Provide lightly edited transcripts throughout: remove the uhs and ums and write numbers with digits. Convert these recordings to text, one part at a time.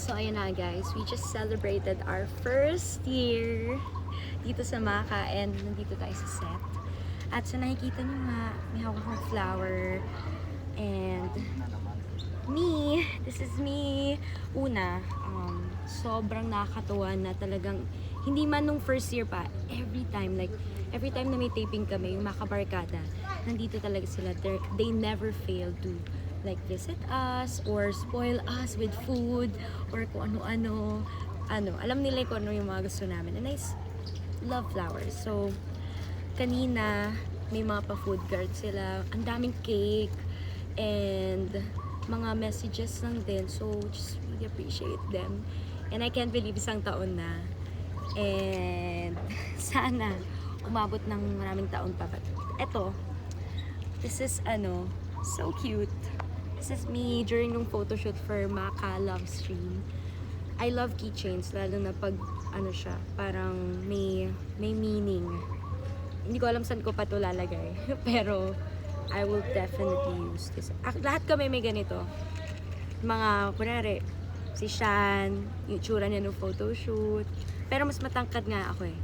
So ayun na guys, we just celebrated our first year dito sa Maka and nandito tayo sa set. At sa nakikita nyo nga, may hawak ng flower and this is me. Una, sobrang nakakatuwa na talagang hindi man nung first year pa, every time na may taping kami, yung makabarkada, nandito talaga sila. They never fail to visit us or spoil us with food or kung ano-ano. Alam nila kung ano yung mga gusto namin. And I love flowers. So, kanina, may mga pa-food cards sila. Ang daming cake and mga messages lang din. So, just really appreciate them. And I can't believe isang taon na. And sana umabot ng maraming taon pa. But eto, this is so cute. This is me during yung photoshoot for Maka Love Stream. I love keychains, lalo na pag siya, parang may meaning. Hindi ko alam saan ko pa ito lalagay. Pero I will definitely use this. Lahat kami may ganito. Mga, kunwari, si Shan, yung tsura niya ng photoshoot. Pero mas matangkad nga ako eh.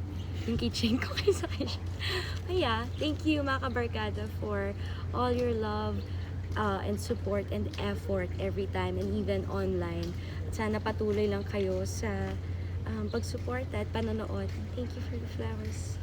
Yung keychain ko kaysa kay Shan. Kaya, thank you mga kabarkada for all your love and support and effort every time and even online. At sana patuloy lang kayo sa pag-support at panonood. Thank you for the flowers.